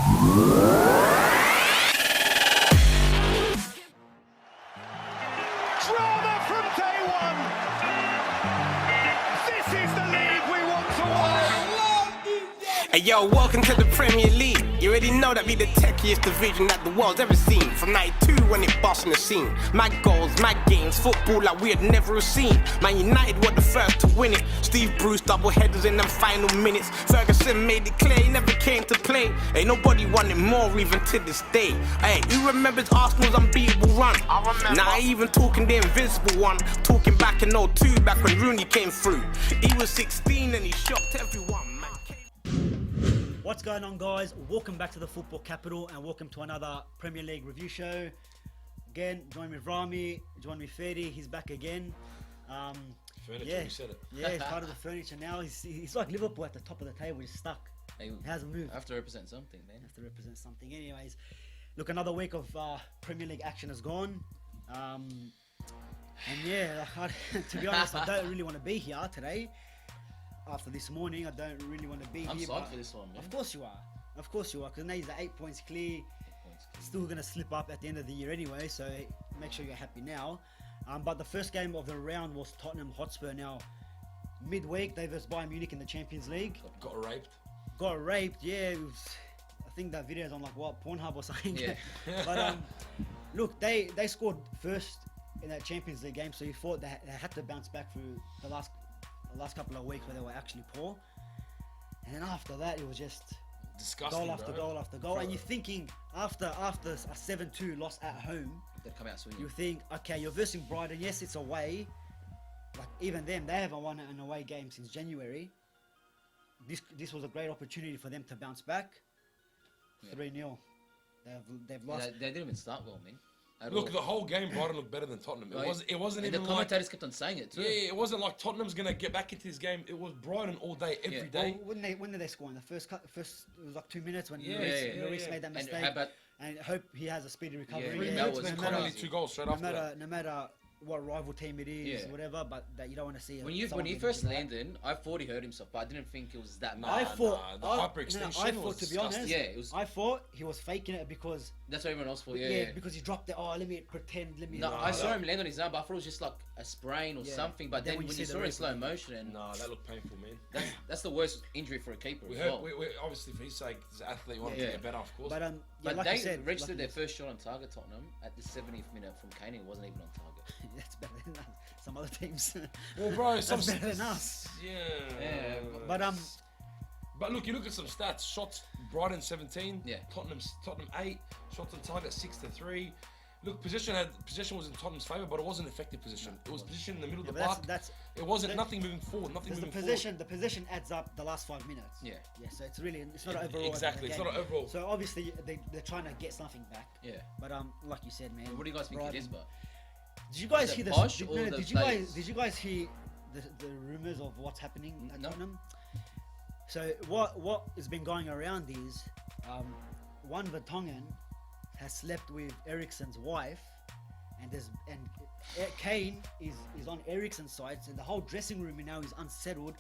Drama from day one. This is the league we want to watch. Hey yo, welcome to the Premier League. You already know that we the techiest division that the world's ever seen. From 92 when it bust on the scene. Mad goals, mad games, football like we had never seen. Man United were the first to win it. Steve Bruce double headers in them final minutes. Ferguson made it clear he never came to play. Ain't nobody won it more even to this day. Hey, who remembers Arsenal's unbeatable run? I remember. Now I even talking the invisible one. Talking back in 02, back when Rooney came through. He was 16 and he shocked everyone. What's going on, guys? Welcome back to the Football Capital and welcome to another Premier League review show. Again, join with Rami, join with Ferdy, he's back again. Furniture, you said it. Yeah, he's part of the furniture now. He's like Liverpool at the top of the table, he's stuck. Hey, he hasn't moved. I have to represent something, man. Anyways, look, another week of Premier League action has gone. And yeah, to be honest, I don't really want to be here today. After this morning, I don't really want to be here. I'm psyched for this one, man. Of course you are, because now he's at 8 points clear. Still going to slip up at the end of the year anyway, so make sure you're happy now. But the first game of the round was Tottenham Hotspur. Now, midweek, they versus Bayern Munich in the Champions League. Got raped, yeah. It was, I think that video's on Pornhub or something. Yeah. But look, they scored first in that Champions League game, so you thought they had to bounce back through the last couple of weeks where they were actually poor. And then after that, it was just disgusting, goal after goal after goal. And you're thinking, after a 7-2 loss at home, They'd come out swinging. you think, okay, you're versing Brighton. Yes, it's away. Like, even them, they haven't won an away game since January. This was a great opportunity for them to bounce back. 3-0. They've lost. They didn't even start well, man. Look, the whole game, Brighton looked better than Tottenham. It wasn't and even the commentators kept on saying it too. Yeah, it wasn't like Tottenham's gonna get back into this game. It was Brighton all day, every day. When did they score in the first? It was like 2 minutes when Luiz made that mistake. And I hope he has a speedy recovery. 3 minutes, and 2 goals straight after that. No matter what rival team it is, whatever, but that you don't want to see. When he first landed, I thought he hurt himself, but I didn't think it was that bad. I thought hyperextension was to be honest, disgusting. I thought he was faking it because that's what everyone else thought. Because he dropped it. Oh, let me pretend. I saw him land on his arm, but I thought it was just like a sprain or something. But then when you saw it in slow motion, and that looked painful, man. That's the worst injury for a keeper. We obviously, for his sake, as an athlete, wanted to get better, of course. But like they registered their first shot on target, Tottenham, at the 70th minute from Kane. It wasn't even on target. That's better than some other teams. Well, bro, that's better than us. Yeah. But look, you look at some stats. Shots, Brighton 17. Yeah. Tottenham 8. Shots on target 6-3. Look, position was in Tottenham's favour, but it wasn't effective position. It was position in the middle of the park. It wasn't nothing moving forward. The position adds up the last 5 minutes. Yeah. So it's not an overall. Exactly. It's not an overall. So obviously they're trying to get something back. Yeah. But like you said, man. What do you guys think it is, but? Did you guys hear Did you guys hear the rumours of what's happening at Tottenham? So what has been going around is Jan Vertonghen has slept with Eriksen's wife, and Kane is on Eriksen's side, so the whole dressing room now is unsettled.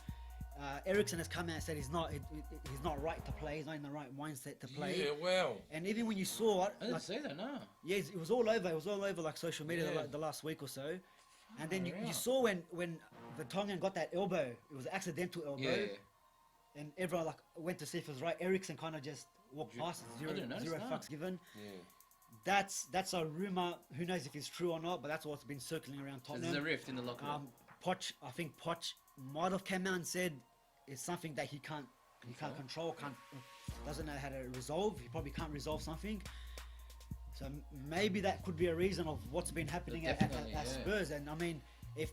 Eriksen has come out and said he's not right to play. He's not in the right mindset to play. Yeah, well. And even when you saw it, I didn't say that, no. Yeah, it was all over. It was all over like social media the last week or so. And then you saw when Vertonghen got that elbow, it was an accidental elbow. Yeah. And everyone went to see if it was right. Eriksen kind of just walked past it, zero fucks given. Yeah. That's a rumor. Who knows if it's true or not? But that's what's been circling around Tottenham. There's a rift in the locker room. I think Poch might have come out and said it's something that he can't control, doesn't know how to resolve. He probably can't resolve something. So maybe that could be a reason of what's been happening at Spurs. And I mean, if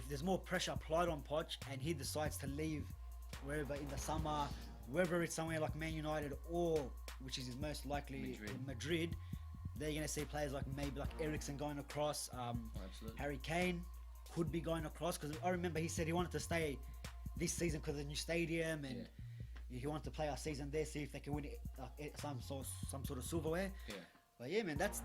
there's more pressure applied on Poch and he decides to leave wherever in the summer, whether it's somewhere like Man United or, which is most likely Madrid, they're going to see players like Eriksen going across. Harry Kane could be going across, because I remember he said he wanted to stay this season because of the new stadium, and he wanted to play our season there, see if they can win some sort of silverware. Yeah. But yeah, man, that's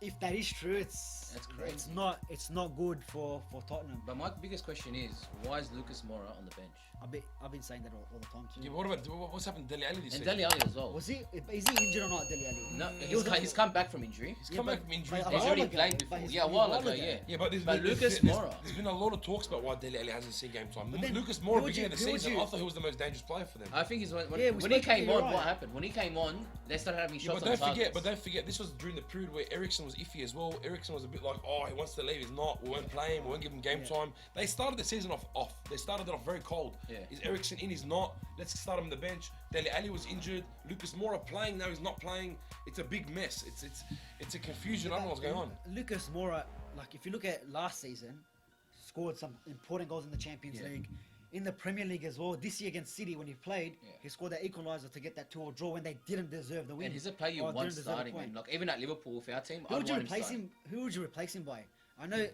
if that is true, That's crazy. It's not good for Tottenham. But my biggest question is, why is Lucas Moura on the bench? I've been saying that all the time too. Yeah, what about what's happened to Dele Alli this And season? Dele Alli as well. Is he injured or not, Dele Alli? No, he's come back from injury. He's come back from injury. He's already played before. Yeah, a while ago, yeah. Yeah, but Lucas Moura. There's been a lot of talks about why Dele Alli hasn't seen game time. But then, Lucas Moura, beginning of the who would season, you- I thought he was the most dangerous player for them. I think he's when we he spoke came to you, on. right. What happened? When he came on, they started having shots on targets. But don't forget, this was during the period where Eriksen was iffy as well. Eriksen was a bit like, oh, he wants to leave. He's not. We won't play him. We won't give him game time. They started the season off. They started it off very cold. Yeah. Is Eriksen in? He's not. Let's start him on the bench. Dele Alli was injured. Lucas Moura playing. Now he's not playing. It's a big mess. It's a confusion. I don't know what's going on. Lucas Moura, like if you look at last season, scored some important goals in the Champions League. In the Premier League as well, this year against City when he played, he scored that equaliser to get that 2-2 draw when they didn't deserve the win. And he's a player you Or want didn't deserve a starting, point. man. Like even at Liverpool for our team, Who would you I'd want replace starting. him? Who would you replace him by? I know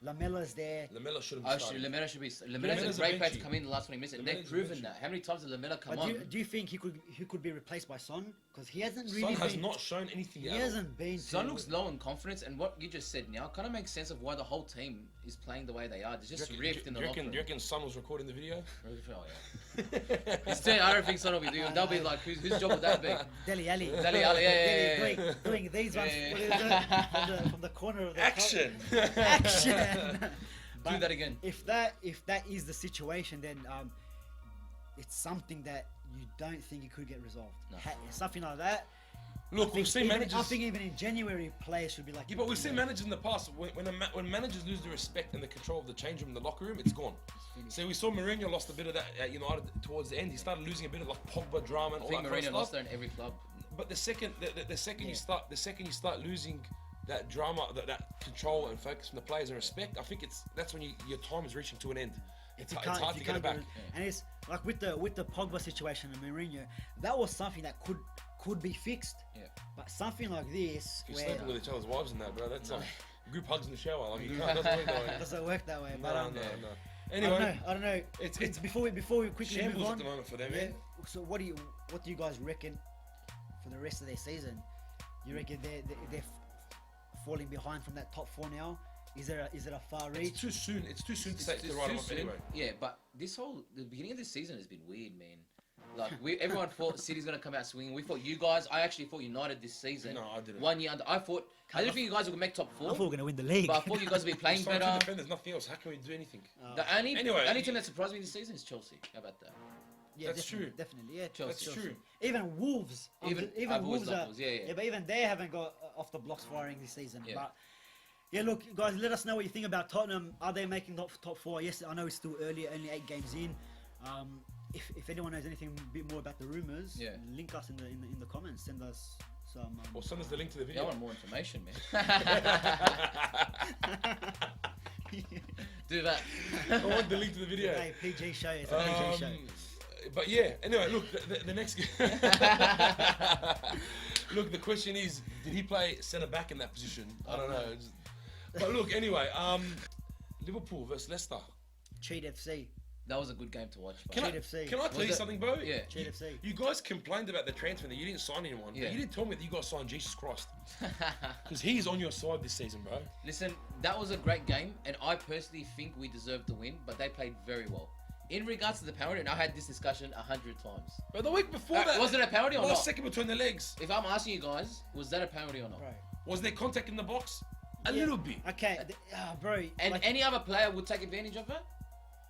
Lamella's there. Lamela shouldn't Oh, be starting. Lamela should be. Lamela's Lamela's a a great player to benchy. come in the last 20 minutes, and Lamela's they've a proven benchy. that. How many times did Lamela come But on? do you think he could be replaced by Son? Because he hasn't really Son has been. not shown anything He yet. hasn't been. Son to- looks low in confidence, and what you just said now kind of makes sense of why the whole team is playing the way they are. There's just rift in the locker Do room. you reckon Son was recording the video? Oh, yeah. Instead, I don't think Son will be doing. They'll be like, whose job would that be? Dele Alli. Dele Alli, yeah. Doing these ones Yeah. what is it? From the corner of the Action. Action. Do that again. If that is the situation, then it's something that you don't think it could get resolved. No. Something like that. Look, we've seen managers. I think even in January, players should be like. Yeah, but we've seen managers in the past when managers lose the respect and the control of the change room, the locker room, it's gone. So we saw Mourinho lost a bit of that at United towards the end. He started losing a bit of like Pogba drama and I all think that kind Mourinho of lost stuff. there in every club. But the second you start losing that drama, that control and focus from the players and respect, I think that's when your time is reaching to an end. It's hard to get it back. And it's like with the Pogba situation and Mourinho, that was something that could be fixed. Yeah. But something like this, You're where sleeping with each other's wives and that, bro. That's like group hugs in the shower. Like you can't. Doesn't work that way. doesn't work that way. But No. Anyway, I don't know. It's before we quickly move shambles on. at the moment for them. Yeah. Man. So what do you guys reckon for the rest of their season? You reckon they're falling behind from that top 4 now? Is it a far reach? It's too soon. It's too soon to say to It's write too them off soon. anyway. Yeah, but the beginning of this season has been weird, man. Like everyone thought City's gonna come out swinging. We thought you guys. I actually thought United this season. No, I didn't. 1 year under. I didn't think you guys would make top 4. I thought we were gonna win the league. But I thought you guys would be playing Sorry to better. defend, there's nothing else. How can we do anything? The only Anyway, team that surprised me this season is Chelsea. How about that? Yeah, That's definitely, true. Definitely, yeah. Chelsea. That's true. Even Wolves, Even even Wolves like are, Wolves, yeah. but even they haven't got off the blocks firing this season. Yeah. But yeah, look, guys, let us know what you think about Tottenham. Are they making top 4? Yes, I know it's still early, only 8 games in. If anyone knows anything a bit more about the rumours, Yeah. link us in the comments. Send us some. Or send us the link to the Yeah, I video. want more information, man. Do that. I want the link to the video. Hey, PG show. It's a PG show. But yeah, anyway, look, the next. Look, the question is, did he play centre back in that position? I don't know. But look, anyway, Liverpool versus Leicester. Cheat FC. That was a good game to watch. Can I Cheat FC. tell you something, bro? Yeah. Cheat FC. You guys complained about the transfer that you didn't sign anyone. Yeah. But you didn't tell me that you guys signed Jesus Christ. Because he's on your side this season, bro. Listen, that was a great game, and I personally think we deserved to win, but they played very well. In regards to the penalty, and I had this discussion 100 times. But the week before that, was it a penalty or not? second between the legs. If I'm asking you guys, was that a penalty or not? Right. Was there contact in the box? A Yeah. little bit. Okay, bro. And like, any other player would take advantage of it?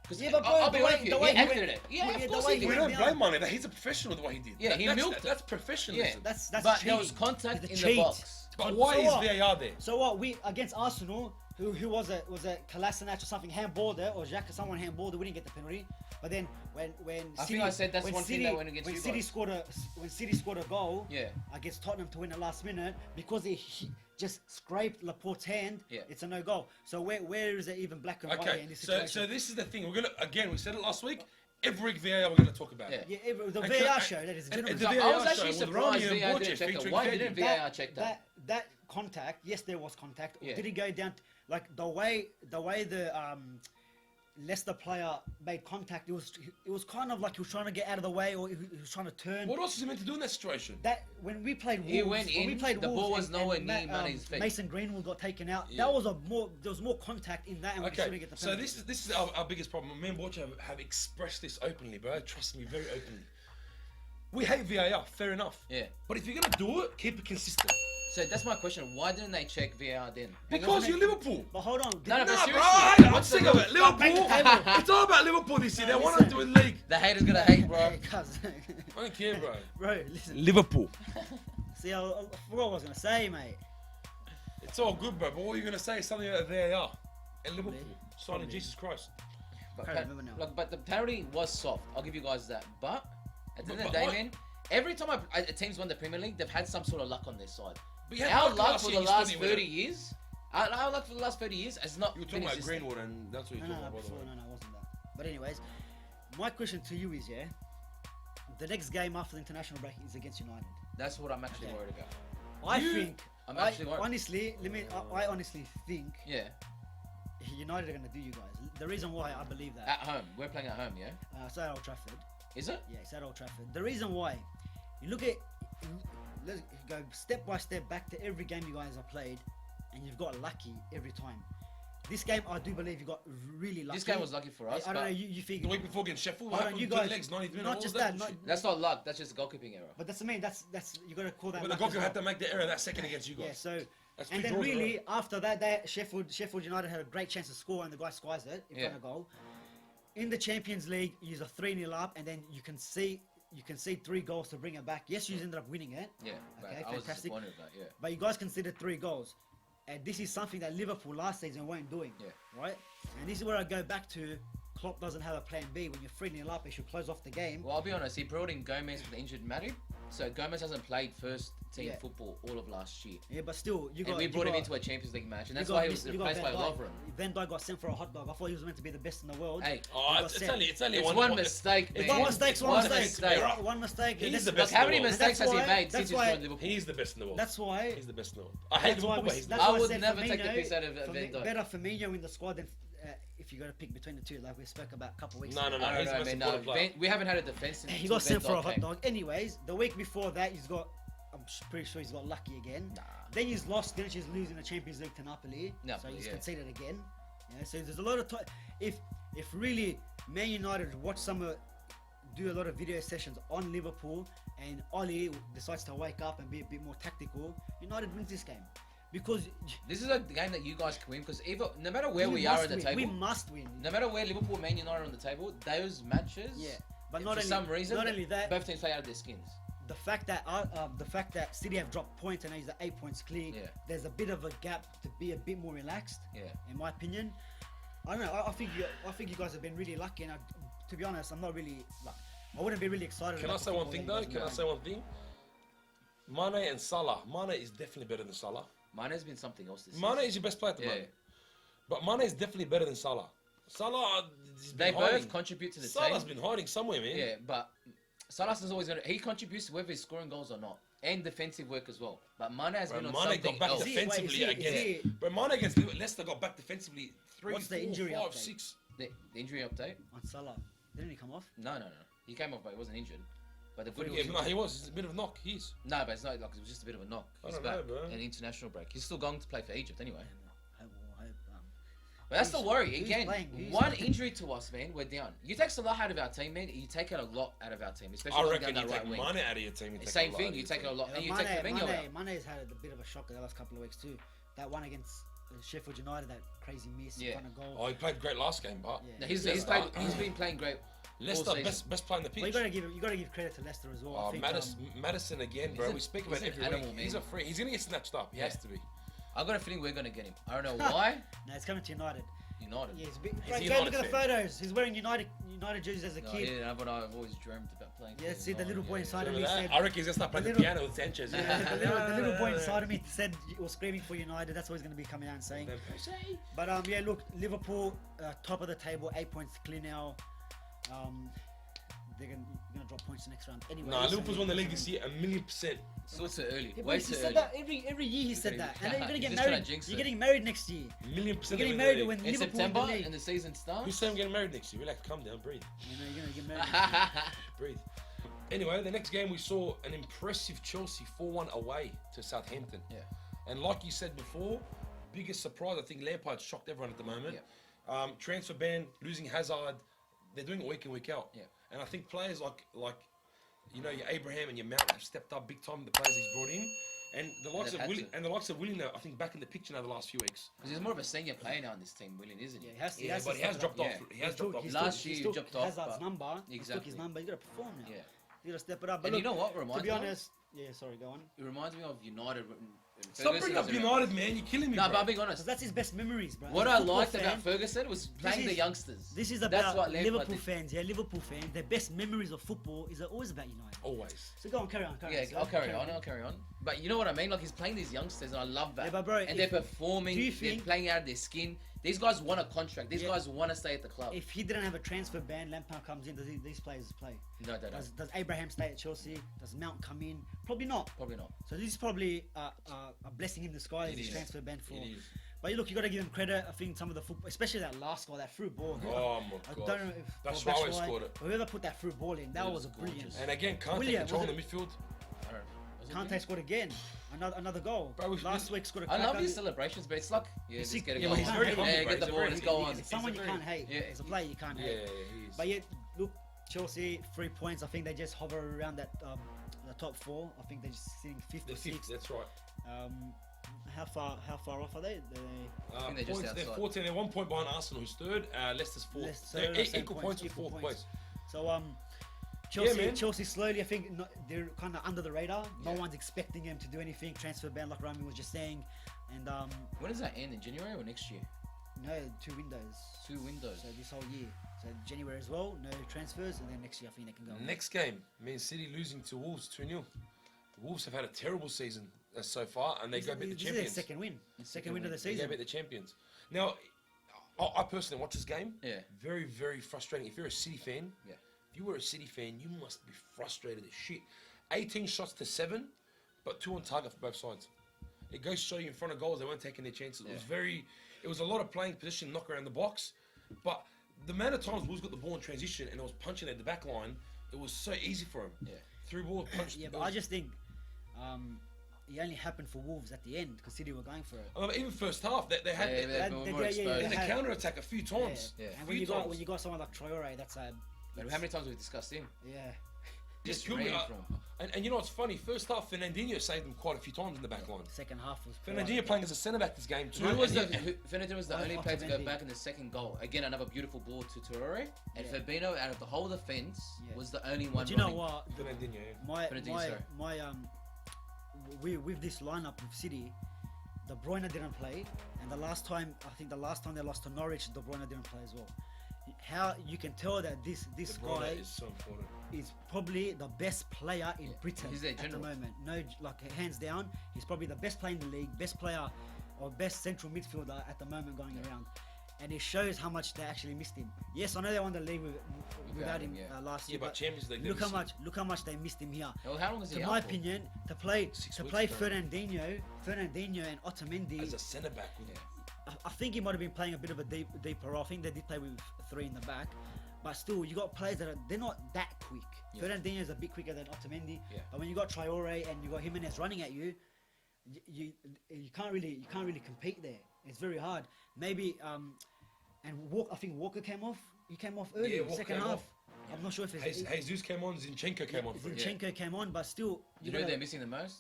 Because Yeah, but bro, I'll be the way- honest with you, the way he he acted went- it. Yeah, yeah, of the course way he he We did. went don't down. blame Mane. He's a professional the way he did. Yeah, he milked it. That's professionalism. Yeah. that's But cheat. there was contact It's a in cheat. the box. But why So is what? VAR there? So what? We against Arsenal, who was it? Was it Kolasinac or something? Handballed it, or Xhaka? Someone handballed it. We didn't get the penalty. But then when I City, think I said that's when one thing City, that went against when you City guys. scored a goal Yeah. against Tottenham to win the last minute because he just scraped Laporte's hand. Yeah. It's a no goal. So where is it even black and white Okay, in this so situation? this is the thing. We're gonna we said it last week. Every VAR we're gonna talk about. Yeah. yeah, the And VAR can- show, ladies and and- gentlemen. and So the I was VAR actually show with surprised Romeo and VAR Borges didn't check that. featuring Why Freddy. didn't VAR check that? That contact, yes, there was contact. Or Yeah. did it go down like the way Leicester player made contact, it was kind of like he was trying to get out of the way, or he was trying to turn. What else is he meant to do in that situation? That when we played Wolves, He went when we in, played the Wolves ball was nowhere near Ma- Mane's face. Mason Greenwood got taken out. Yeah. That was there was more contact in that, and we shouldn't Okay, get the so penalty. this is our biggest problem. Me and Borja have expressed this openly, bro. Trust me, very openly. We hate VAR, fair enough. Yeah. But if you're gonna do it, keep it consistent. So that's my question. Why didn't they check VAR then? Because you're Liverpool. But hold on, No, no, but Nah, bro, seriously, I'm sick of it. Liverpool. It's all about Liverpool this year. They want to do a league. The haters gonna hate, bro. Hey, cuz. I don't care, bro. Bro, listen. Liverpool. See, I forgot what I was gonna say, mate. It's all good, bro. But what you're gonna say is something about VAR and Liverpool. Signing Probably. Jesus Christ. But, Can't remember now. Look, but the penalty was soft. I'll give you guys that. But at the end of the But day, what? man, every time a team's won the Premier League, they've had some sort of luck on their side. But you had Our luck luck last for year, the you still last didn't win 30 it. years, our luck for the last 30 years has not You were been talking about existent. Greenwood, and that's what you're No, talking no, about. by the before, way. no, it wasn't that. But anyways, my question to you is, yeah, the next game after the international break is against United. That's what I'm actually Okay. worried about. I'm actually worried. honestly, I honestly think Yeah, United are gonna do you guys. The reason why I believe that, at home. We're playing at home, yeah? it's at Old Trafford. Is it? Yeah, it's at Old Trafford. The reason why, you look at, let's go step by step back to every game you guys have played, and you've got lucky every time. This game, I do believe you got really lucky. This game was lucky for us. I don't know. but You The figure. week before against Sheffield, Hold what on, happened? you Good guys. legs, 90th minute. Not What just was that. Not, bullshit? That's not luck. That's just a goalkeeping error. but that's that's you got to call that. But the luck as goalkeeper had well. to make the error that second against you guys. Yeah, so That's and two then draws in a really row. after that Sheffield United had a great chance to score and the guy squires it in front of goal. In the Champions League, you're 3-0 up, and then you can see 3 goals to bring it back. Yes, you ended up winning it. Yeah, but Okay, I was fantastic. disappointed with that, yeah. But you guys conceded 3 goals. And this is something that Liverpool last season weren't doing. Yeah. Right? And this is where I go back to Klopp doesn't have a plan B. When you're 3-0 up, he should close off the game. Well, I'll be honest. He brought in Gomez for the injured Matip. So Gomez hasn't played first team Yeah. football all of last year. Yeah, but still, you got. And we you brought him got- into a Champions League match, and you that's got why he Miss- was you got replaced by Van Dijk. Lovren. Van Dijk got sent for a hot dog. I thought he was meant to be the best in the world. Hey, Oh, He got it's sent. only it's one one mistake, man. One mistake's It's one one mistake. mistake. One mistake. He's That's- the Look, best how in the many world. mistakes has he why- made that's since he's why- joined Liverpool? He's the best in the world. That's why. He's the best in the world. I hate That's why Liverpool, we- but he's the that's I why would said never take the Firmino- piss out of Van Dijk. Better Firmino in the squad than if you got to pick between the two, like we spoke about a couple of weeks No, ago. no, no. I He's don't the know, best man. important player. We haven't had a defense since He got sent for a Van hot Dijk dog. Anyways, the week before that, he's got. I'm pretty sure he's got lucky again. Nah. Then he's lost. Then he's losing the Champions League to Napoli. So Napoli, he's yeah. conceded again. Yeah. So there's a lot of time. If really Man United watch do a lot of video sessions on Liverpool, and Oli decides to wake up and be a bit more tactical, United wins this game because This is a game that you guys can win because no matter where we are must at the win. table, We must win. no matter where Liverpool and Man United are on the table, those matches, Yeah. But for not only some reason, not only that, both teams play out of their skins. the fact that City have dropped points and he's at 8 points clear, Yeah. there's a bit of a gap to be a bit more relaxed. Yeah. In my opinion, I don't know. I think you guys have been really lucky, and to be honest, I'm not really like. I wouldn't be really excited. Can I about say the one football thing that though? you guys Can I play. say one thing? Mane and Salah. Mane is definitely better than Salah. Mine has been something else this Mane season. is your best player at the Yeah. moment. But Mane is definitely better than Salah. Salah, he's They been hiding. both contribute to the Salah's team. been hiding somewhere, man. Yeah, but Salah's is always gonna. He contributes whether he's scoring goals or not, and defensive work as well. But Mane has Bro, been on Mane something got back else. Is he- wait, defensively is he- against. But Mane against Leicester got back defensively 3, What's the 4, injury 5, update? 6. The injury update? On Salah, didn't he come off? No. He came off, but he wasn't injured. But the good Yeah, news, no, he was. It's a bit of a knock. He's. no, but it's not like it was just a bit of a knock. I He's don't back. know, bro. An international break. He's still going to play for Egypt anyway. Hope, But that's the Who's- worry. who's Again, playing? Who's one playing? injury to us, man, we're down. You take Salah out of our team, man, you take out a lot out of our team, especially I going reckon down you that take right wing. Mane out of your team. You take Same a lot thing, out of you your take team. a lot, and you take Firmino out. Mane's had a bit of a shocker the last couple of weeks too. That one against Sheffield United, that crazy miss Yeah. kind of goal. Oh, he played great last game, but Yeah. No, he's Leicester- been playing great. Leicester season. best player on the But you pitch. gotta give credit to Leicester as well. I Oh, think, Madison again, bro. He's We an- speak he's about an it every animal, week. man. He's a free. He's gonna get snatched up. He Yeah. has to be. I got a feeling we're gonna get him. I don't know why. no, it's coming to United. United. Yeah, he's a bit. He's Go a look United at the fan. photos. He's wearing United jerseys as a No, kid. yeah, but I've always dreamed about playing. Yeah, for see the little boy United, inside of Remember me that? said. I reckon he's gonna start playing the little- piano with Sanchez. Yeah, the little boy inside of me said he was screaming for United. That's what he's going to be coming out and saying. But yeah, look, Liverpool top of the table, 8 points clear now. gonna drop points next round anyway. Nah, So Liverpool's won the league this year 1,000,000%. Still too early. Yeah, Way but he too said early. that every year he said that, and then you're gonna He's get just trying married. to jinx You're it. getting married next year. 1,000,000% You're getting they win the married league. when In Liverpool September win the league. and the season starts. Who's saying I'm getting married next year? Relax, calm down, breathe. You know, you're gonna get married. Breathe. Anyway, the next game we saw an impressive Chelsea 4-1 away to Southampton. Yeah. And like you said before, biggest surprise, I think Lampard shocked everyone at the moment. Transfer ban, losing Hazard, they're doing it week in, week out. Yeah. And I think players like you know, your Abraham and your Mount have stepped up big time, the players he's brought in. And the likes of Willian, I think, back in the picture now the last few weeks. Because he's more of a senior player now in this team, Willian, isn't he? Yeah, he has But he has dropped off. He has dropped off. Last year he dropped off, Hazard's but- number. He took Exactly. his number. You gotta perform now. Yeah. You gotta step it up. But And you look, know what to reminds be me of? honest, yeah. Sorry, go on. It reminds me of United. Stop bringing up United, man. You're killing me, No, bro. but I'm being Because honest. that's his best memories, bro. What As a I football liked fan, about Ferguson was playing the youngsters. This is That's about what Lampard Liverpool did. fans. Yeah, Liverpool fans. Their best memories of football is always about United. Always. So go on, carry on. Yeah, sir. I'll carry on. But you know what I mean? Like, he's playing these youngsters, and I love that. Yeah, but bro, and they're if- performing, do you they're think- playing out of their skin. These guys want a contract. These Yeah. guys want to stay at the club. If he didn't have a transfer ban, Lampard comes in. Does these players play? No, they don't. Does Abraham stay at Chelsea? Does Mount come in? Probably not. Probably not. So this is probably a blessing in disguise. It This is. transfer ban for. It is. But look, you got to give him credit. I think some of the football, especially that last goal, that through ball. Oh, my I God. don't know if Batshuayi Batshuayi, scored it. Whoever put that through ball in, that It was was brilliant. gorgeous. And again, Kante Willian, controlling the was midfield. I don't know. Was it Kante good? scored again. Another goal. Bro, Last week scored a I love cracker. these celebrations, but it's like, just get a yeah, goal. but he's very humble, Yeah, bro. get the He's a ball, very- let's go he's- on. It's someone a you very- can't hate. yeah, As a player, you can't Yeah, hate. he is. But yet, look, Chelsea 3 points. I think they just hover around that the top 4. I think they're just sitting fifth The or fifth, sixth. that's right. How far off are they? I think they're just They're outside. 14. They're 1 point behind Arsenal, who's third. Leicester's fourth. Leicester, They're same equal points, points with equal fourth points. place. So Chelsea, man. Chelsea slowly. I think they're kind of under the radar. No Yeah. one's expecting them to do anything. Transfer ban, like Rami was just saying, and When does that end? In January or next year? no 2 windows. 2 windows. So this whole year. So January as well. No transfers, and then next year I think they can go. Next game, Man City losing to Wolves 2-0. The Wolves have had a terrible season so far, and they go beat the This is their champions. second win. Second win of the They go season. beat the champions. Now, I personally watch this game. Yeah. Very, very frustrating. If you're a City fan, Yeah. if you were a City fan, you must be frustrated as shit. 18 shots to 7, but 2 on target for both sides. It goes to show you in front of goals, they weren't taking their chances. It was a lot of playing position, knock around the box, but the amount of times Wolves got the ball in transition and it was punching at the back line, it was so easy for him. Yeah. Through ball, punched. Yeah, but I just think it only happened for Wolves at the end because City were going for it. Even first half, they had Yeah, they're They- more yeah, exposed. they had- counter attack a few times. Yeah. And A when few times. you got someone like Traore, that's a But how many times have we discussed him? yeah. Just ran killed me. from. And you know what's funny? First half, Fernandinho saved them quite a few times in the back line. Second half was poor. Fernandinho playing as a centre back this game too. Who was And the he- Fernandinho was the Oh, only player to go Otamendi. back in the second goal. Again, another beautiful ball to Traore. And Yeah. Fabinho, out of the whole defense, Yeah. was the only one But you know running. what? Fernandinho, yeah. My with this lineup with City, De Bruyne didn't play, and the last time they lost to Norwich, De Bruyne didn't play as well. How you can tell that this De guy Bruyne is so important. is probably the best player in Britain he's their at the general. moment. No, like hands down, he's probably the best player in the league, best player or best central midfielder at the moment going around. And it shows how much they actually missed him. Yes, I know they won the league without him yeah. last Yeah, year. but Champions League. they look how missed him. much they missed him here. Well, how long is he To out my for? opinion, to play 6 weeks, bro. Fernandinho and Otamendi, As a centre back. With I think he might have been playing a bit of a deeper role. I think they did play with 3 in the back, but still, you got players that they're not that quick. Yeah. Fernandinho is a bit quicker than Otamendi, Yeah. but when you got Traore and you got Jimenez running at you, you can't really compete there. It's very hard. Maybe and I think Walker came off. He came off early, Yeah, Walker second came half. off. I'm not sure if it's Jesus came on, Zinchenko came on. Zinchenko came on, but still, You know who they're missing the most?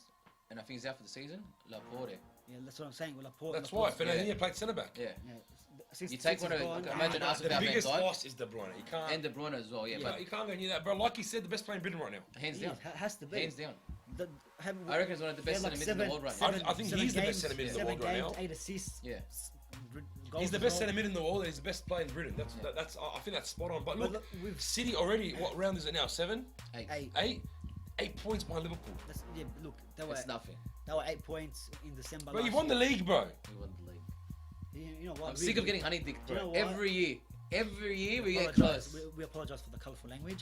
And I think he's out for the season? Laporte. yeah, that's what I'm saying. Well, Laporte, That's why Fernandinho Yeah. played centre back. Yeah. Yeah, since You take since one he's of- gone, imagine us The without Van biggest Dijk. loss is De Bruyne. He can't. And De Bruyne as well, yeah. Yeah, But you can't go near that, bro. Like you said, the best player in Britain right now. hands Yeah, down. has to be. Hands down. The- I reckon he's one of the best they had centre mids in the world right now. I think he's the best centre mid in the 7 world right games, now. 8 assists. Yeah. Goals He's the as best well. centre mid in the world, and he's the best player in Britain. That's. I think that's spot on. But But look, look, we've- City already. What round is it now? 7, Hey, 8. 8 points behind Liverpool. Yeah, look, they were it's nothing. 8 points in December. Bro, last you won the year. league, bro. We won the league. You know what? I'm sick of getting honey dick, you know bro. what? Every year. Every year we get Apologise. close. We apologise for the colourful language.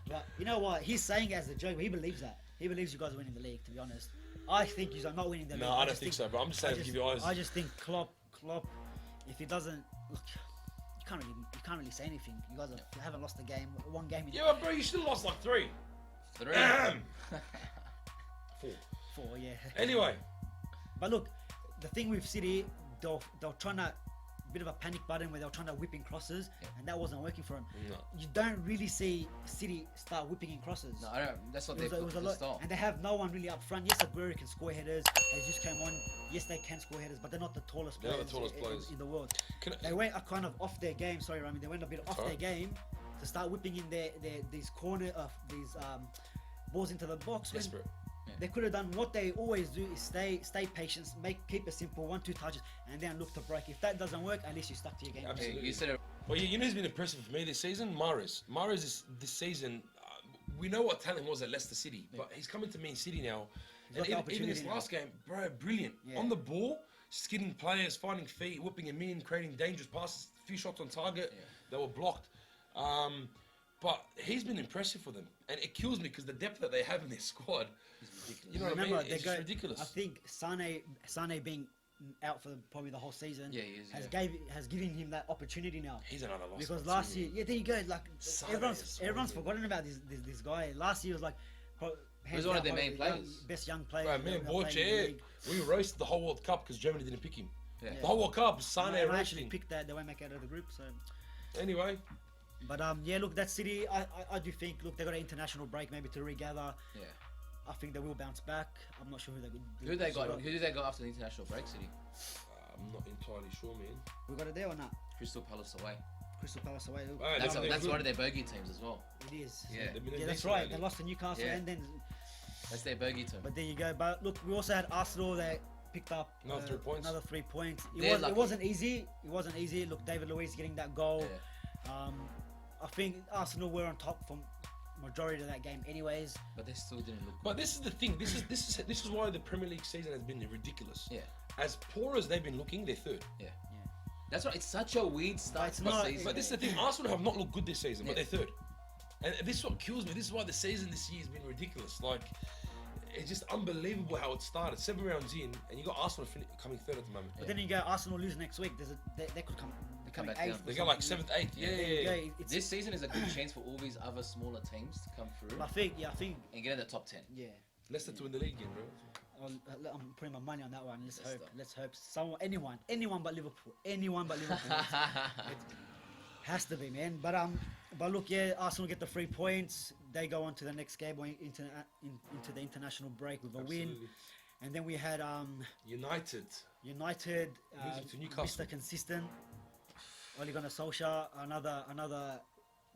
But you know what? He's saying it as a joke, but he believes that. He believes you guys are winning the league, to be honest. I think you are not winning the league. No, I don't think so, bro. I'm just saying to give you eyes. I just think Klopp, if he doesn't... Look, you can't really say anything. You guys haven't lost a game. One game in Yeah, but bro, you still lost like 3. 3. 4, yeah. Anyway, But look, the thing with City, they're trying to... bit of a panic button where they were trying to whip in crosses, and that wasn't working for them. No. You don't really see City start whipping in crosses. No, I don't. That's not It their was a lot, style. and they have no one really up front. Yes, Aguero can score headers. They just came on. Yes, they can score headers, but they're not the tallest They're players, not the tallest players. in the world. Can I- They went kind of off their game. Sorry, Rami. They went a bit off Sorry. their game to start whipping in these balls into the box. When desperate. they could have done what they always do: is stay patient, keep it simple, 1-2 touches, and then look to break. If that doesn't work, at least you stuck to your game. Absolutely. Yeah, you said it. Well, you know who's been impressive for me this season? Mahrez. Mahrez is this season. We know what talent was at Leicester City, but he's coming to Man City now. got And the even opportunity this now. last game, bro, brilliant. Yeah. On the ball, skidding players, finding feet, whipping them in, creating dangerous passes, a few shots on target that were blocked. But he's been impressive for them, and it kills me because the depth that they have in their squad. You know what I mean? Remember, It's just ridiculous. I think Sane being out for probably the whole season Yeah, he is, has given him that opportunity now. He's another loss. Because man, last too. year, yeah, there you go. Like Sane is everyone's so good. forgotten about this guy. Last year was like hands one of down, their main probably players. best young player. Bro, me and Borche, we roasted the whole World Cup because Germany didn't pick him. Yeah. The whole World Cup, Sane I actually roasting. picked that. They won't make it out of the group. So, Anyway, but yeah, look, that City. I do think they got an international break maybe to regather. Yeah. I think they will bounce back. I'm not sure who Who they got? Who did they got after the international break? City. I'm not entirely sure, man. We got it there or not? Crystal Palace away. Crystal Palace away. Right, That's they're that's good. one of their bogey teams as well. It is. Yeah. They've been Yeah, that's decent right. lately. They lost to Newcastle Yeah. and then. That's their bogey team. But there you go. But look, we also had Arsenal that picked up Another 3 points. Another 3 points. They're It lucky. wasn't easy. It wasn't easy. Look, David Luiz getting that goal. Yeah. I think Arsenal were on top for majority of that game, anyways. But they still didn't look. But this is the thing. This is why the Premier League season has been ridiculous. Yeah. As poor as they've been looking, they're third. Yeah. That's right. It's such a weird start it's to the not- season. But this is the thing. Arsenal have not looked good this season, but Yeah. they're third. And this is what kills me. This is why the season this year has been ridiculous. Like, it's just unbelievable how it started. 7 rounds in, and you got Arsenal coming third at the moment. But then you go Arsenal lose next week. They could come. come back eighth down. or They got like something. 7th, 8th. Yeah, There yeah, you yeah. go. It's- This season is a good chance for all these other smaller teams to come through I think. Yeah, I think. and get in the top 10. Yeah. Leicester to win the league again, bro. I'm putting my money on that one. Let's Leicester. hope. Let's hope anyone but Liverpool. Anyone but Liverpool. It has to be, man. But look, yeah, Arsenal get the 3 points. They go on to the next game, going into the international break with a win. Absolutely. And then we had United. United, Losing to Newcastle. Mr. Consistent, Ole Gunnar Solskjaer, another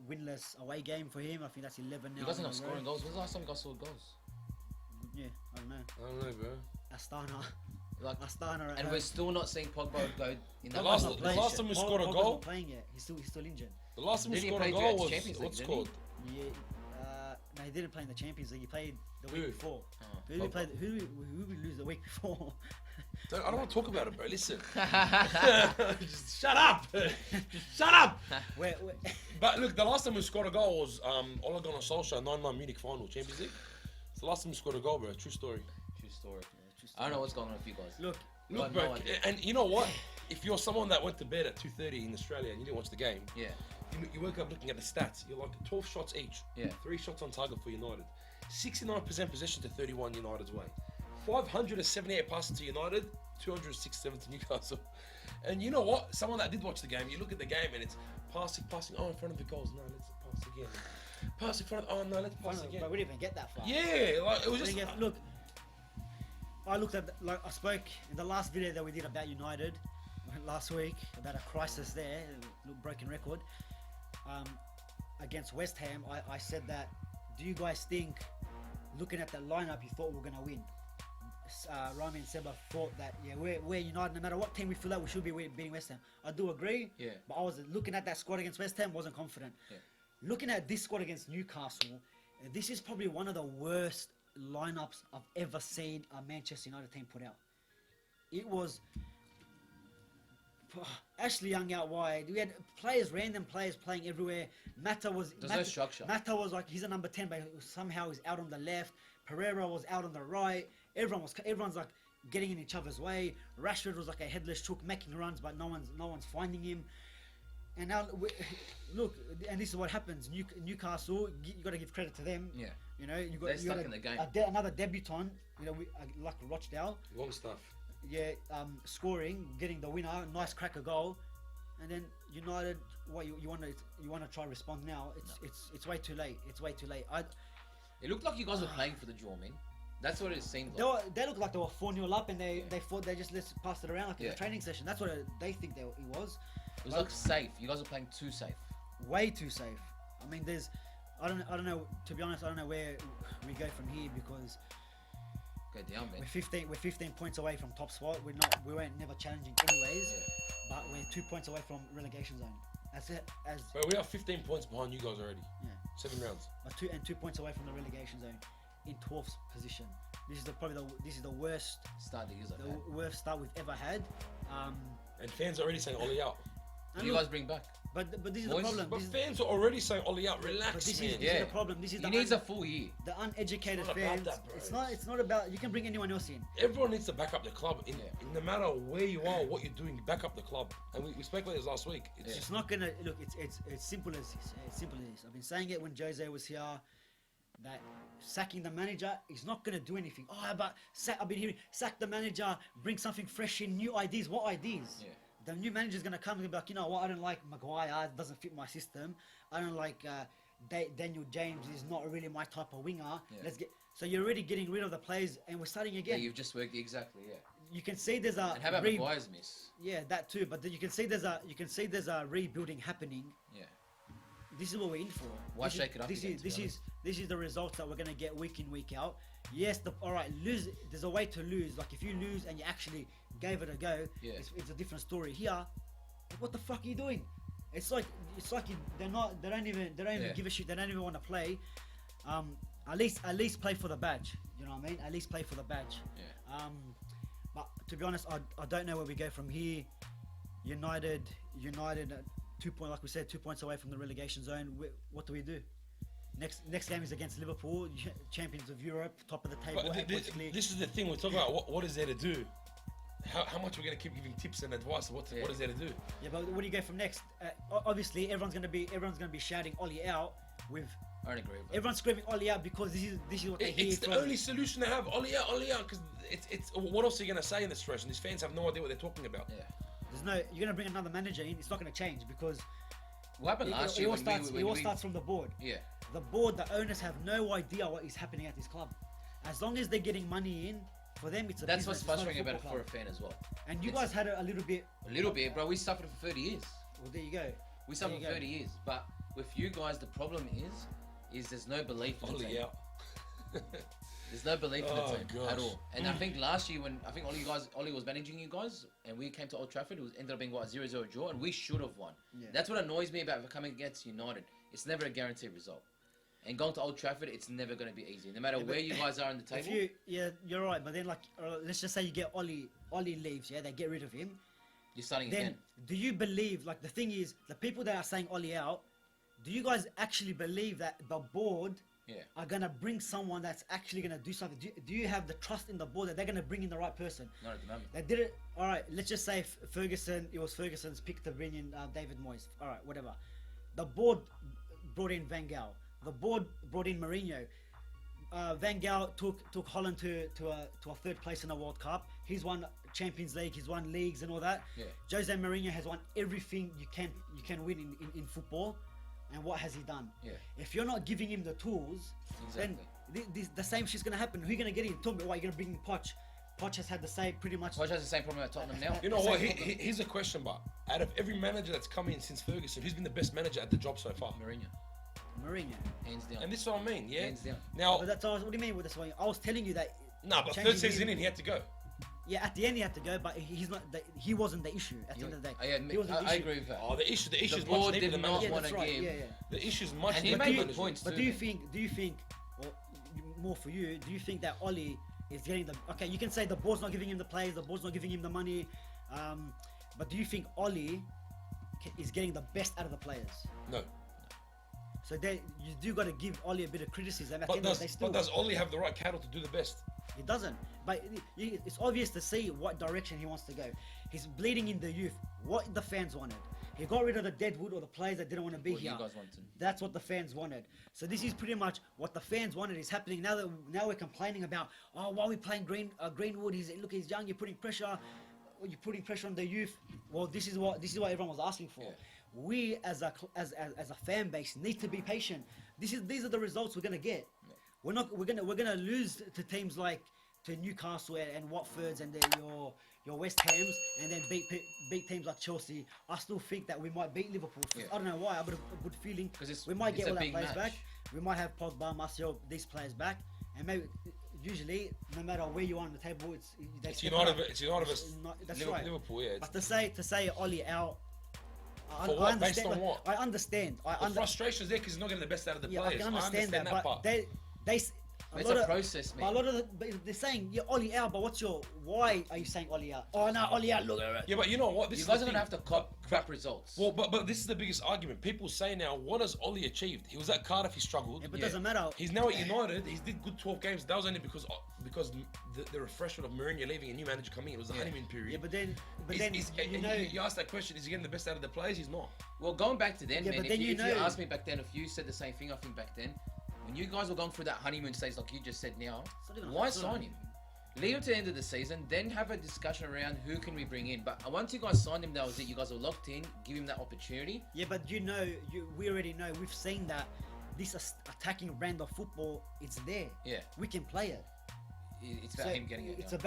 winless away game for him. I think that's 11 now. You guys are in a not scoring row. goals. When's the last time you guys scored goals? Yeah, I don't know. I don't know, bro. Astana. Like, Astana. at and home. we're still not seeing Pogba go in the The last. last- the last time we scored a Pogba's goal- not playing yet. He's still injured. The last time we Didn't he scored a play goal during was Champions League, what's didn't he? called? Yeah. No, he didn't play in the Champions League. He played the week Who? before. Oh. Who did we play? Who did we lose the week before? I don't want to talk about it, bro. Listen. Just shut up. Shut up. where, But look, the last time we scored a goal was Ole Gunnar Solskjaer 9-9 Munich final, Champions League. It's the last time we scored a goal, bro. True story. True story. I don't know what's going on with you guys. look, Look, Got no bro, idea. and you know what? If you're someone that went to bed at 2:30 in Australia and you didn't watch the game, Yeah. you wake up looking at the stats. You're like 12 shots each. Yeah. 3 shots on target for United. 69% possession to 31 United's way. 578 passes to United, 267 to Newcastle. And you know what? Someone that did watch the game, you look at the game and it's passing. Oh, in front of the goals. No, let's pass again. Pass in front of. Oh no, let's pass again. but we didn't even get that far. Yeah, like it was just. Look, I looked at I spoke in the last video that we did about United last week about a crisis there, broken record against West Ham. I said that. Do you guys think, looking at the lineup, you thought we were gonna win? Rami and Seba thought that we're United. No matter what team we feel like we should be beating West Ham. I do agree. Yeah. But I was looking at that squad against West Ham, wasn't confident. Yeah. Looking at this squad against Newcastle, this is probably one of the worst lineups I've ever seen a Manchester United team put out. It was Ashley Young out wide. We had random players playing everywhere. There's no structure. Mata was like, he's a number 10, but somehow he's out on the left. Pereira was out on the right. Everyone's like getting in each other's way. Rashford was like a headless chook making runs, but no one's finding him. And now, look, and this is what happens. Newcastle, you got to give credit to them. Yeah. You know, They're stuck in the game. Another debutant, you know, like Rochdale. Long stuff. Yeah, scoring, getting the winner, nice cracker goal, and then United. What you want to try respond now? It's way too late. It's way too late. It looked like you guys were playing for the draw, man. That's what it seemed They like. they looked like they were 4-0 up, and they thought they just let's pass it around like in Yeah. a training session. That's what they think it was. It was like safe. You guys were playing too safe. Way too safe. I mean, I don't know. To be honest, I don't know where we go from here because Go down, man. we're 15 points away from top spot. We weren't never challenging anyways, but we're 2 points away from relegation zone. That's it. But we are 15 points behind you guys already. Yeah. 7 rounds. But 2 points away from the relegation zone, in 12th position. This is the worst Start the years like that. worst start we've ever had. And fans are already saying Ollie out. What do you guys bring back? But this is Boys, the problem. But This is, fans are already saying Ollie out. but Relax, this man. is the problem. This is He needs a full year. the uneducated It's not about fans. that, bro. It's not about. You can bring anyone else in. Everyone needs to back up the club. In Yeah. no matter where you are, what you're doing, back up the club. And we spoke about this last week. It's It's not gonna look. It's simple as this. It's simple as this. I've been saying it when Jose was here. That sacking the manager is not gonna do anything. Oh, but I've been hearing sack the manager, bring something fresh in, new ideas. What ideas? Yeah. The new manager's gonna come and be like, you know what? I don't like Maguire. It doesn't fit my system. I don't like Daniel James. Is not really my type of winger. Yeah. So you're already getting rid of the players, and we're starting Yeah, again. you've just worked exactly, yeah. You can see there's a And how about Maguire's miss? yeah, that too. But then you can see there's a rebuilding happening. Yeah. This is what we're in for. Why This is- shake it up This again, is to be this is the results that we're gonna get week in, week out. Yes, all right. Lose. There's a way to lose. Like if you lose and you actually gave it a go, Yeah. it's a different story. Here, what the fuck are you doing? It's like they don't even Yeah. give a shit. They don't even want to play. At least play for the badge. You know what I mean? At least play for the badge. Yeah. But to be honest, I don't know where we go from here. United, 2 points, like we said, 2 points away from the relegation zone. What do we do? Next game is against Liverpool, champions of Europe, top of the table. But basically. this is the thing we're talking about. What is there to do? How much we're gonna keep giving tips and advice? What is there to do? Yeah, but where do you go from next? Obviously, everyone's gonna be shouting Ollie out with. I don't agree with that. Everyone's screaming Ollie out because this is what they hear It's the from. only solution to have. Ollie out, because it's. What else are you gonna say in this situation? These fans have no idea what they're talking about. Yeah. You're gonna bring another manager in. It's not gonna change because What happened last year all when starts. we It all starts from the board. Yeah. The board, the owners have no idea what is happening at this club. As long as they're getting money in, for them it's a That's business, what's it's not a frustrating about it football for a club. fan as well. And you It's- guys had a little bit. A little bit, bro. We suffered for 30 years. Well, there you go. We suffered There you for go. 30 years. But with you guys, the problem is there's no belief in the Ollie team. out. There's no belief in the Oh, team gosh. at all. And I think last year when Ollie was managing you guys and we came to Old Trafford, it ended up being what, a 0-0 draw, and we should have won. Yeah. That's what annoys me about coming against United. It's never a guaranteed result. And going to Old Trafford, it's never going to be easy. No matter where you guys are on the If table. you're right. But then, like, let's just say you get Ollie leaves. Yeah, they get rid of him. You're starting Then, again. do you believe? Like, the thing is, the people that are saying Ollie out, do you guys actually believe that the board Yeah. are gonna bring someone that's actually gonna do something? Do you have the trust in the board that they're gonna bring in the right person? Not at the moment. They did it. All right. Let's just say Ferguson. It was Ferguson's pick to bring in David Moyes. All right, whatever. The board brought in Van Gaal. The board brought in Mourinho. Van Gaal took Holland to a third place in the World Cup. He's won Champions League. He's won leagues and all that. Yeah. Jose Mourinho has won everything you can win in football. And what has he done? Yeah. If you're not giving him the tools, then the same shit's gonna happen. Who are you gonna get in? Tell me why you're gonna bring in Poch. Poch has had the same pretty much. Poch has the same problem at Tottenham now. You know what? Here's a question, but out of every manager that's come in since Ferguson, who's been the best manager at the job so far? Mourinho. Hands down. And this is what I mean, yeah. Hands down. Now, But what do you mean with this one? I was telling you that. nah, but changing third season him- in, he had to go. Yeah, at the end he had to go, but he wasn't the issue at the end of the day. He wasn't the I issue. agree with that. Oh, the issue The is much board deeper did than not Yeah, management. want that's to right. give. Yeah. The issue is much And he deeper made than good management. points But too. do you think, or more for you, do you think that Ollie is getting the? Okay, you can say the board's not giving him the players, the board's not giving him the money. But do you think Oli is getting the best out of the players? No. So you do got to give Oli a bit of criticism. At the But end of the day, still, does Oli have the right cattle to do the best? he doesn't. But it's obvious to see what direction he wants to go. He's bleeding in the youth. What the fans wanted. He got rid of the deadwood or the players that didn't want to be What you here. guys wanted. That's what the fans wanted. So this is pretty much what the fans wanted is happening now. Now we're complaining about, oh, why are we playing Greenwood? He's young. You're putting pressure. You're putting pressure on the youth. Well, this is what everyone was asking for. Yeah. We as a fan base need to be patient. These are the results we're gonna get. Yeah. We're gonna lose to teams like to Newcastle and Watfords and your West Hams, and then beat teams like Chelsea. I still think that we might beat Liverpool. Yeah. I don't know why. I've got a good feeling. 'Cause We might get it's all a our big players match. back. We might have Pogba, Martial, these players back, and maybe usually no matter where you are on the table, It's United. It's United versus That's Liverpool. right. Liverpool, yeah. But to say Oli out. For what? I understand, Based on what? I understand. The frustration's there because he's not getting the best out of the Yeah, players. I can understand that, but part. they It's a process, but a man. lot of they're saying Oli out, but why are you saying Oli out? Oh no, Oli out. Look, Yeah, but you know what? This You is guys the are gonna thing. have to cop crap results. Well, but this is the biggest argument. People say now, what has Oli achieved? He was at Cardiff, he struggled. yeah, but it doesn't matter. He's now at United. He's did good 12 games. That was only because the refreshment of Mourinho leaving, a new manager coming in. It was the honeymoon period. Yeah, but then you asked that question: is he getting the best out of the players? He's not. Well, going back to then, Yeah, man, but if then you you know- asked me back then, if you said the same thing, I think back then, when you guys were going through that honeymoon stage like you just said now, not even a- why it's not sign even- him? Leave him to the end of the season, then have a discussion around who can we bring in. But once you guys signed him, that was it. You guys were locked in. Give him that opportunity. Yeah, but we already know. We've seen that this attacking brand of football, it's there. Yeah. We can play it. It's about So him getting it. It's now.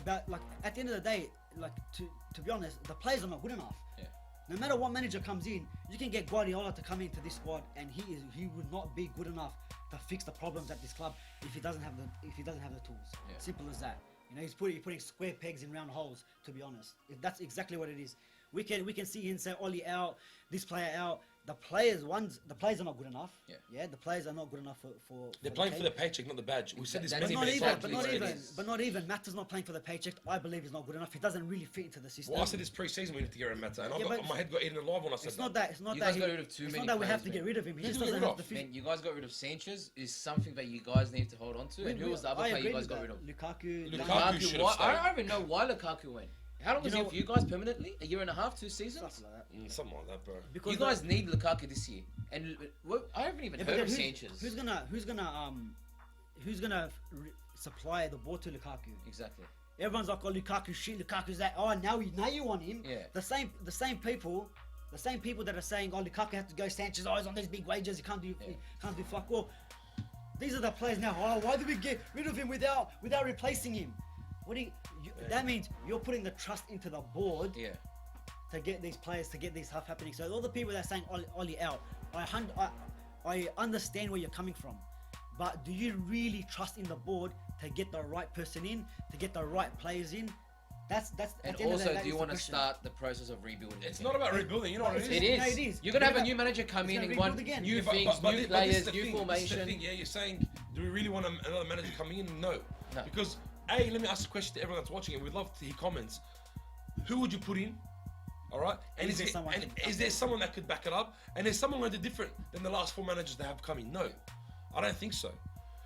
about like at the end of the day, like to be honest, the players are not good enough. Yeah. No matter what manager comes in, you can get Guardiola to come into this squad, and he would not be good enough to fix the problems at this club if he doesn't have the tools. Yeah. Simple as that. You know, he's putting square pegs in round holes. To be honest, that's exactly what it is. We can see him say Oli out, this player out. The players are not good enough. Yeah. Yeah, the players are not good enough for They're the playing pay- for the paycheck, not the badge. We said this That's many, But not many even, times. but not even. Matta's not playing for the paycheck. I believe he's not good enough. He doesn't really fit into the system. Well, I said this pre-season we need to get rid of Mata, and Yeah, but my head got eaten alive when I said It's that. not that. It's not You that. guys got rid of too it's many not that we have players, to get man. rid of him. He Who just did we doesn't get have rid the of? fit. Man, you guys got rid of Sanchez is something that you guys need to hold on to. And who was the other I player you agree guys with got that. rid of? Lukaku. Lukaku should have Why, stayed. I don't even know why Lukaku went. How long was You he know- for you guys permanently? A year and a half, 2 seasons? Stuff like that. Something like that, bro. Because You guys need Lukaku this year, and I haven't even Yeah, but heard then of who's- Sanchez. Who's gonna supply the ball to Lukaku? Exactly. Everyone's like, oh, Lukaku shit, Lukaku's that. Oh, now you want him. Yeah. The same people that are saying, oh, Lukaku has to go. Sanchez, oh, he's on these big wages. He can't do fuck all. These are the players now. Oh, why did we get rid of him without replacing him? That means you're putting the trust into the board Yeah. to get these players, to get this stuff happening. So all the people that are saying Oli out, I understand where you're coming from, but do you really trust in the board to get the right person in, to get the right players in? That's. And at the end of the also, day, that do you is the want to question. start the process of rebuilding? It's again? not about rebuilding. You know what it It is? is. No, it is. You're gonna have a You're new gonna- manager come it's in gonna and want rebuild again. new Yeah, things, new this is players, the new thing, formation. This is the thing, yeah, you're saying, do we really want another manager coming in? No. No. Because, let me ask a question to everyone that's watching, and we'd love to hear comments. Who would you put in? All right? And Is there someone and that can is there someone that could back it up? And is someone going to do different than the last 4 managers that have come in? No. I don't think so.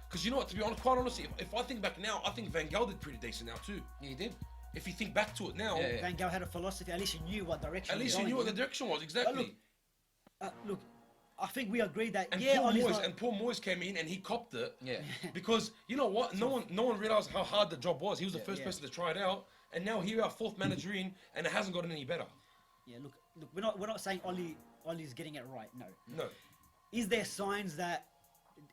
Because you know what, to be honest, quite honestly, if I think back now, I think Van Gaal did pretty decent now too. Yeah, he did. If you think back to it now, Yeah. Van Gaal had a philosophy. At least he knew what direction. at least you knew what the direction was, exactly. Look, I think we agree that And Oli's not- Paul Moyes came in and he copped it. Yeah. Because you know what? No one realized how hard the job was. He was the first yeah. person to try it out, and now here we are, 4th manager in, and it hasn't gotten any better. Yeah, look, we're not saying Oli's getting it right. No. No. Is there signs that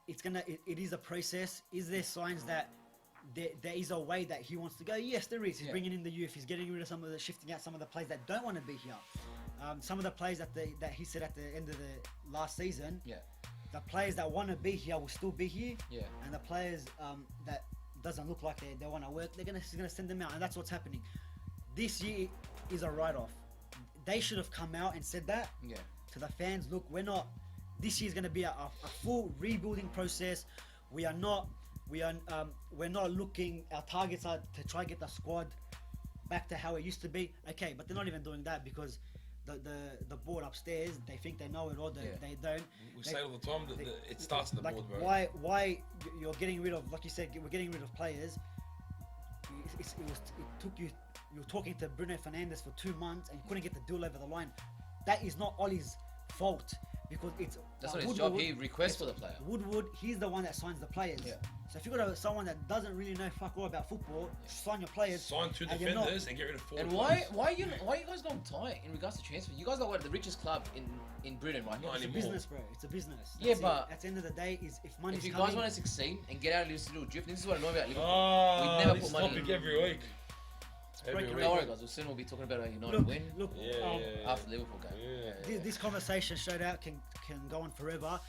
it is a process? Is there signs that there is a way that he wants to go? Yes, there is. He's Yeah. bringing in the youth. He's getting rid of shifting out some of the players that don't want to be here. Some of the players that he said at the end of the last season. Yeah. The players that want to be here will still be here. Yeah. And the players that doesn't look like they want to work, he's gonna send them out, and that's what's happening. This year is a write-off. They should have come out and said that Yeah. to the fans. Look, this year's going to be a full rebuilding process. We're not looking. Our targets are to try get the squad back to how it used to be. Okay, but they're not even doing that because the board upstairs, they think they know it all. They don't. We say all the time that it starts at the like board, bro. why you're getting rid of, like you said, we're getting rid of players. It took you. You're talking to Bruno Fernandes for 2 months and you couldn't get the deal over the line. That is not Ollie's fault because it's That's not his job. He requests for the player. Woodward, he's the one that signs the players. Yeah. So if you got someone that doesn't really know fuck all about football, sign your players. Sign 2 and you're not- defenders and get rid of 4. And why are you guys not tight in regards to transfer? You guys are what, the richest club in Britain right now. Not It's a anymore. business, bro. It's a business. Yeah, That's but- it. At the end of the day, is if money's If you coming, guys want to succeed and get out of this little drift, this is what I know about Liverpool. Oh, we never this put money topic in. every week. Every breaking week. Don't worry, guys. Soon we'll be talking about a United win look. Yeah. after the Liverpool game. Yeah. This conversation straight out can go on forever.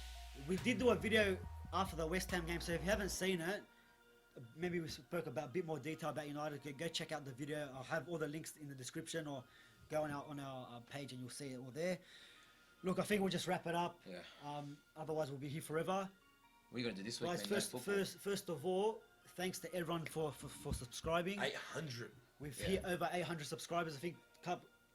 We did do a video after the West Ham game, so if you haven't seen it, maybe we spoke about a bit more detail about United. Go check out the video. I'll have all the links in the description or go on our page and you'll see it all there. Look, I think we'll just wrap it up. Yeah. Otherwise, we'll be here forever. What are you going to do this week, Guys, man? No football. first of all, thanks to everyone for subscribing. 800. We've hit over 800 subscribers. I think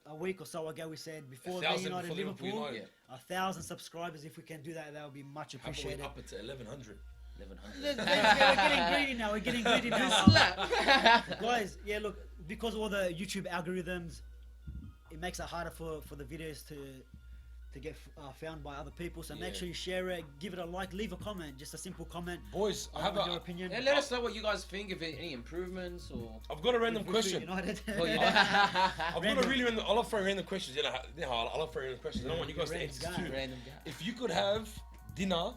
a week or so ago we said before 1,000 United before Liverpool, United. 1,000 subscribers. If we can do that, that would be much How about we appreciated. up it to 1100? 1100. We're getting greedy now. We're getting greedy now. Slap. Guys, yeah, look, because of all the YouTube algorithms, it makes it harder for the videos to get found by other people. So make Yeah. sure you share it, give it a like, leave a comment, just a simple comment. Boys, I have on your a, opinion. Yeah, let us know what you guys think. If any improvements or. I've got a random With question. United. Oh, yeah. I've got a really random. I love throwing random questions. I love throwing random questions. And I want you guys to Random answer guy. too. Random guy. If you could have dinner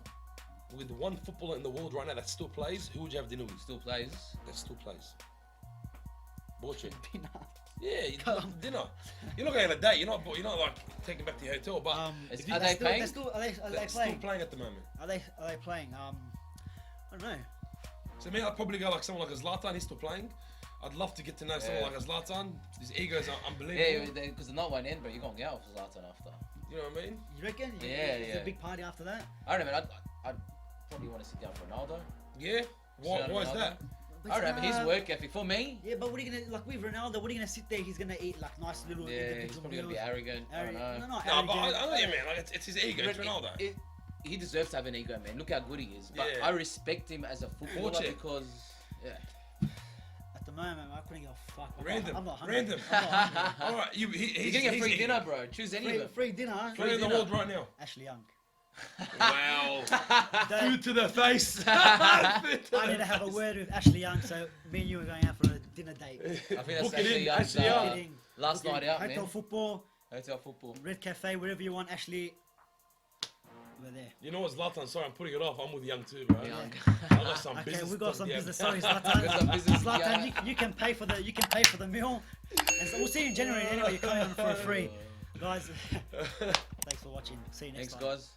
with one footballer in the world right now that still plays, who would you have dinner with? Still plays. That still plays. Borche. Dinner. Yeah, dinner. You're not going on a date. You're not like taking back to your hotel. But Are Are they they still, paying? Are they they're still playing? playing at the moment. Are they playing? I don't know. So me, I'd probably go like someone like a Zlatan. He's still playing. I'd love to get to know someone like a Zlatan. His ego's unbelievable. Yeah, because the night won't end, but you're going to get out for Zlatan after. You know what I mean? You reckon? Yeah, It's yeah. a big party after that. I don't know, man. I'd probably want to sit down for Ronaldo. Yeah. Why Cristiano is Ronaldo. that? I don't know, his Nah. work ethic. For me, Yeah, but what are you gonna like with Ronaldo? What are you gonna sit there? He's gonna eat like nice little yeah, he's individual probably going to meals. be arrogant. I don't know. No, No, but I know you, arrogant. man. Like it's his ego. It's Ronaldo. He deserves to have an ego, man. Look how good he is. But Yeah. I respect him as a footballer Watch it. because, yeah. At the moment, I couldn't give a fuck. Random. I'm not hungry. Random. I'm not hungry. All right, You're he's getting a free eating. dinner, bro. Choose any of them. Free dinner. Player in the dinner. world right now. Ashley Young. Wow. Don't- Food to the face. I need to have a word with Ashley Young, so me and you are going out for a dinner date. I think that's Book it actually in, Young's, actually Young. Kidding. last night out, Hotel man. football, Hotel football. Red Cafe, wherever you want, Ashley. We're there. You know what, Zlatan? Sorry, I'm putting it off. I'm with Young too, bro. Young. I got some Okay, business. we got to- some yeah. business. Sorry, Got some Zlatan. business, Zlatan, yeah. you can pay for the meal. And so we'll see you in January anyway. You're coming on for free, guys. Thanks for watching. See you next Thanks, time. guys.